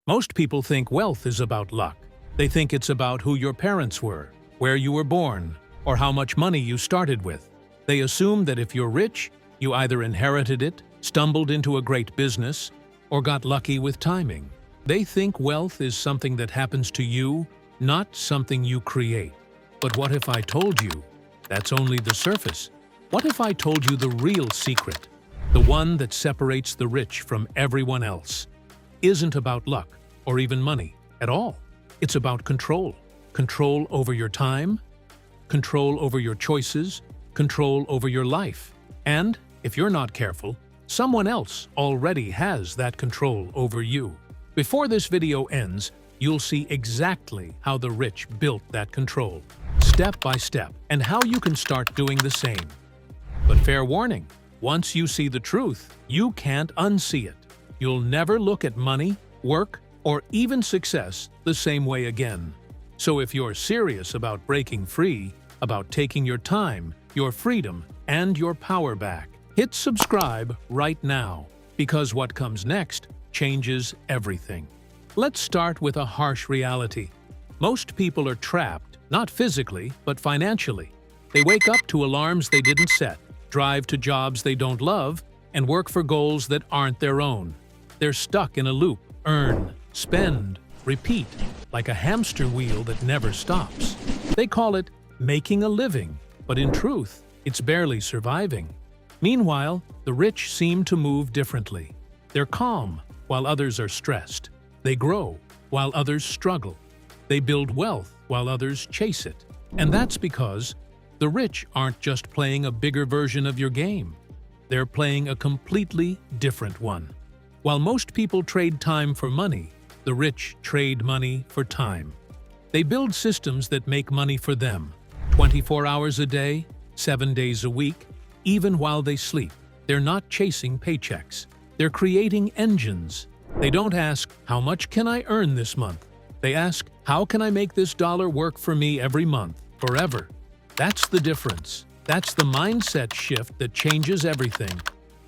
Most people think wealth is about luck. They think it's about who your parents were, where you were born, or how much money you started with. They assume that if you're rich, you either inherited it, stumbled into a great business, or got lucky with timing. They think wealth is something that happens to you, not something you create. But what if I told you that's only the surface? What if I told you the real secret, the one that separates the rich from everyone else, isn't about luck or even money at all? It's about control. Control over your time, control over your choices, control over your life. And, if you're not careful, someone else already has that control over you. Before this video ends, you'll see exactly how the rich built that control, step by step, and how you can start doing the same. But fair warning, once you see the truth, you can't unsee it. You'll never look at money, work, or even success the same way again. So if you're serious about breaking free, about taking your time, your freedom, and your power back, hit subscribe right now, because what comes next changes everything. Let's start with a harsh reality. Most people are trapped, not physically, but financially. They wake up to alarms they didn't set, drive to jobs they don't love, and work for goals that aren't their own. They're stuck in a loop: earn, spend, repeat, like a hamster wheel that never stops. They call it making a living, but in truth, it's barely surviving. Meanwhile, the rich seem to move differently. They're calm, while others are stressed. They grow, while others struggle. They build wealth, while others chase it. And that's because the rich aren't just playing a bigger version of your game. They're playing a completely different one. While most people trade time for money, the rich trade money for time. They build systems that make money for them, 24 hours a day, 7 days a week, even while they sleep. They're not chasing paychecks. They're creating engines. They don't ask, how much can I earn this month? They ask, how can I make this dollar work for me every month, forever? That's the difference. That's the mindset shift that changes everything.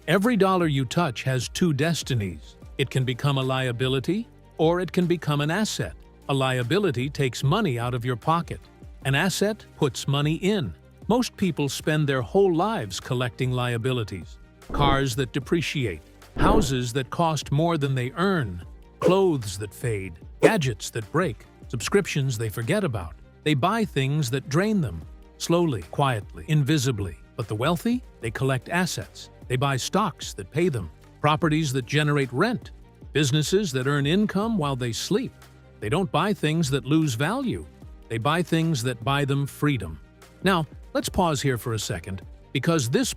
Every dollar you touch has two destinies. It can become a liability, or it can become an asset. A liability takes money out of your pocket. An asset puts money in. Most people spend their whole lives collecting liabilities. Cars that depreciate, houses that cost more than they earn, clothes that fade, gadgets that break, subscriptions they forget about. They buy things that drain them, slowly, quietly, invisibly. But the wealthy, they collect assets. They buy stocks that pay them, properties that generate rent, businesses that earn income while they sleep. They don't buy things that lose value. They buy things that buy them freedom. Now, let's pause here for a second, because this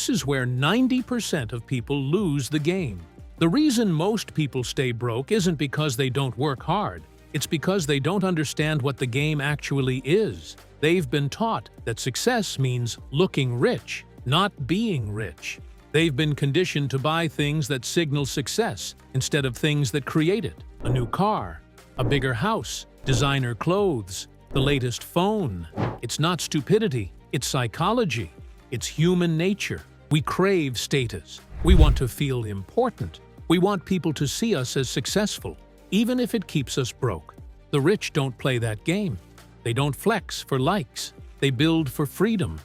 is where 90% of people lose the game. The reason most people stay broke isn't because they don't work hard. It's because they don't understand what the game actually is. They've been taught that success means looking rich, not being rich. They've been conditioned to buy things that signal success instead of things that create it. A new car, a bigger house, designer clothes, the latest phone. It's not stupidity, it's psychology. It's human nature. We crave status. We want to feel important. We want people to see us as successful, even if it keeps us broke. The rich don't play that game. They don't flex for likes. They build for freedom.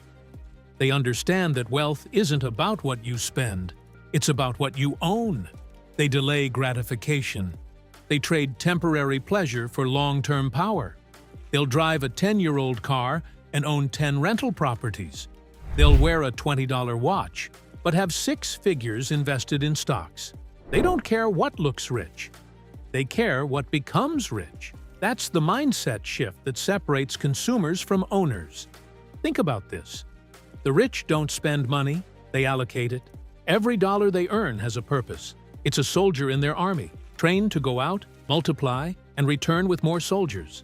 They understand that wealth isn't about what you spend. It's about what you own. They delay gratification. They trade temporary pleasure for long-term power. They'll drive a 10-year-old car and own 10 rental properties. They'll wear a $20 watch, but have 6 figures invested in stocks. They don't care what looks rich. They care what becomes rich. That's the mindset shift that separates consumers from owners. Think about this. The rich don't spend money, they allocate it. Every dollar they earn has a purpose. It's a soldier in their army, trained to go out, multiply, and return with more soldiers.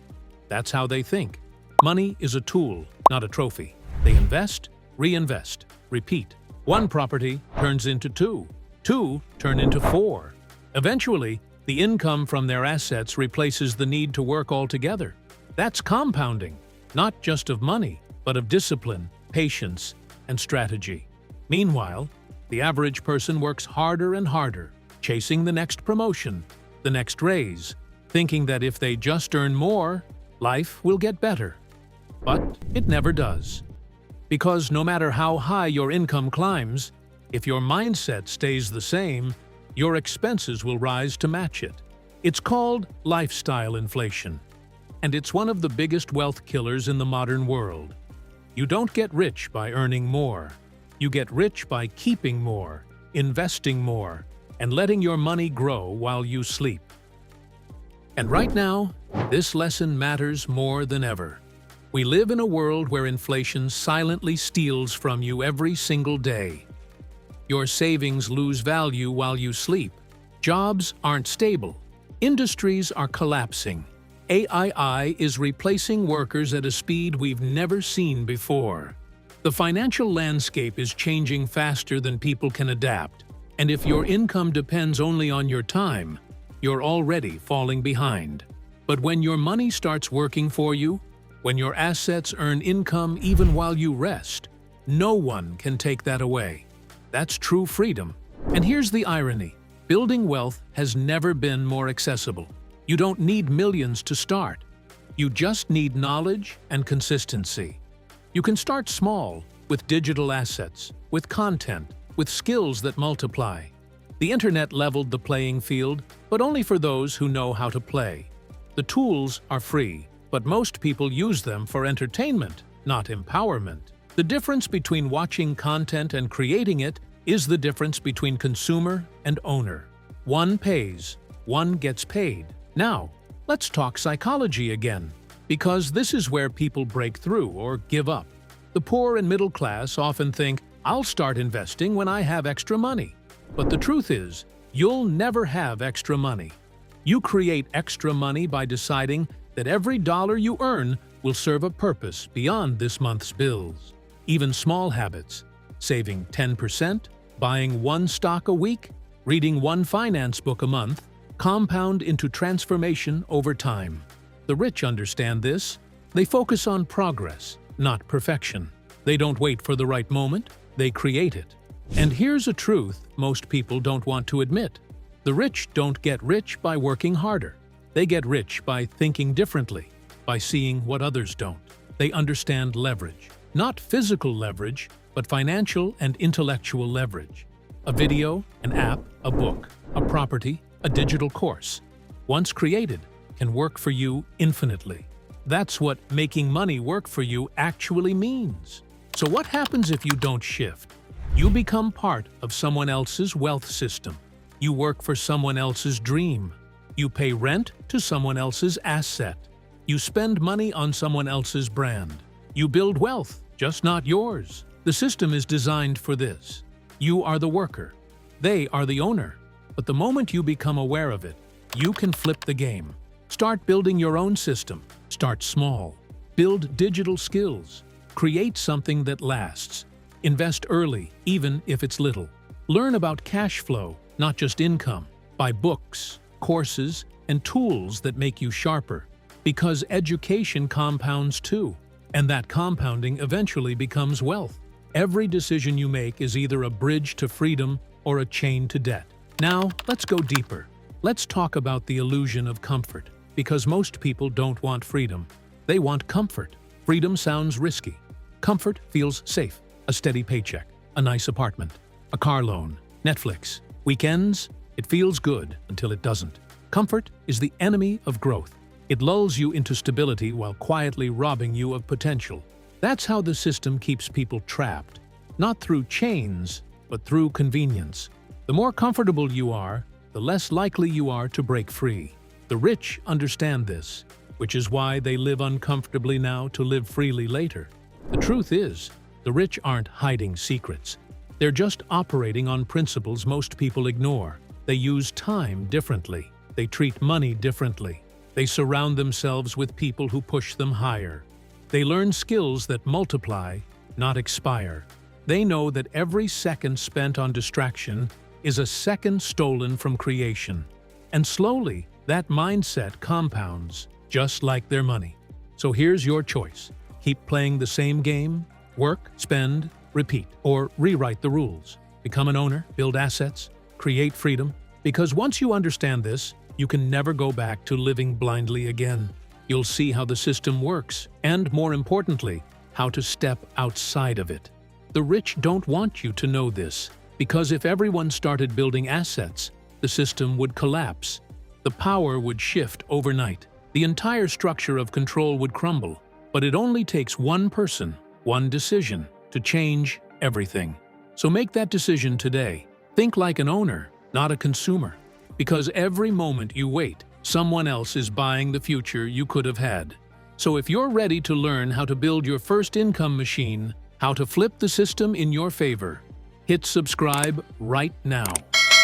That's how they think. Money is a tool, not a trophy. They invest, reinvest, repeat. 1 property turns into 2. 2 turn into 4. Eventually, the income from their assets replaces the need to work altogether. That's compounding, not just of money, but of discipline, patience, and strategy. Meanwhile, the average person works harder and harder, chasing the next promotion, the next raise, thinking that if they just earn more, life will get better. But it never does. Because no matter how high your income climbs, if your mindset stays the same, your expenses will rise to match it. It's called lifestyle inflation, and it's one of the biggest wealth killers in the modern world. You don't get rich by earning more. You get rich by keeping more, investing more, and letting your money grow while you sleep. And right now, this lesson matters more than ever. We live in a world where inflation silently steals from you every single day. Your savings lose value while you sleep. Jobs aren't stable. Industries are collapsing. AI is replacing workers at a speed we've never seen before. The financial landscape is changing faster than people can adapt, and if your income depends only on your time, you're already falling behind. But when your money starts working for you, when your assets earn income even while you rest, no one can take that away. That's true freedom. And here's the irony. Building wealth has never been more accessible. You don't need millions to start. You just need knowledge and consistency. You can start small, with digital assets, with content, with skills that multiply. The internet leveled the playing field, but only for those who know how to play. The tools are free, but most people use them for entertainment, not empowerment. The difference between watching content and creating it is the difference between consumer and owner. One pays, one gets paid. Now, let's talk psychology again, because this is where people break through or give up. The poor and middle class often think, I'll start investing when I have extra money. But the truth is, you'll never have extra money. You create extra money by deciding that every dollar you earn will serve a purpose beyond this month's bills. Even small habits, saving 10%, buying one stock a week, reading one finance book a month, compound into transformation over time. The rich understand this. They focus on progress, not perfection. They don't wait for the right moment, they create it. And here's a truth most people don't want to admit. The rich don't get rich by working harder. They get rich by thinking differently, by seeing what others don't. They understand leverage. Not physical leverage, but financial and intellectual leverage. A video, an app, a book, a property, a digital course, once created, can work for you infinitely. That's what making money work for you actually means. So what happens if you don't shift? You become part of someone else's wealth system. You work for someone else's dream. You pay rent to someone else's asset. You spend money on someone else's brand. You build wealth, just not yours. The system is designed for this. You are the worker. They are the owner. But the moment you become aware of it, you can flip the game. Start building your own system. Start small. Build digital skills. Create something that lasts. Invest early, even if it's little. Learn about cash flow, not just income. Buy books, courses, and tools that make you sharper. Because education compounds too. And that compounding eventually becomes wealth. Every decision you make is either a bridge to freedom or a chain to debt. Now, let's go deeper. Let's talk about the illusion of comfort. Because most people don't want freedom. They want comfort. Freedom sounds risky. Comfort feels safe. A steady paycheck, a nice apartment, a car loan, Netflix. Weekends, it feels good until it doesn't. Comfort is the enemy of growth. It lulls you into stability while quietly robbing you of potential. That's how the system keeps people trapped. Not through chains, but through convenience. The more comfortable you are, the less likely you are to break free. The rich understand this, which is why they live uncomfortably now to live freely later. The truth is, the rich aren't hiding secrets. They're just operating on principles most people ignore. They use time differently. They treat money differently. They surround themselves with people who push them higher. They learn skills that multiply, not expire. They know that every second spent on distraction is a second stolen from creation. And slowly, that mindset compounds, just like their money. So here's your choice. Keep playing the same game, work, spend, repeat, or rewrite the rules. Become an owner, build assets, create freedom. Because once you understand this, you can never go back to living blindly again. You'll see how the system works, and more importantly, how to step outside of it. The rich don't want you to know this, because if everyone started building assets, the system would collapse. The power would shift overnight. The entire structure of control would crumble. But it only takes one person, one decision, to change everything. So make that decision today. Think like an owner, not a consumer. Because every moment you wait, someone else is buying the future you could have had. So if you're ready to learn how to build your first income machine, how to flip the system in your favor, hit subscribe right now.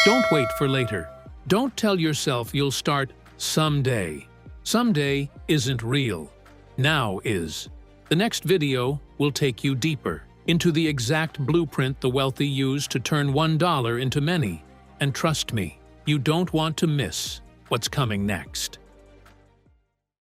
Don't wait for later. Don't tell yourself you'll start someday. Someday isn't real. Now is. The next video will take you deeper into the exact blueprint the wealthy use to turn $1 into many. And trust me, you don't want to miss what's coming next.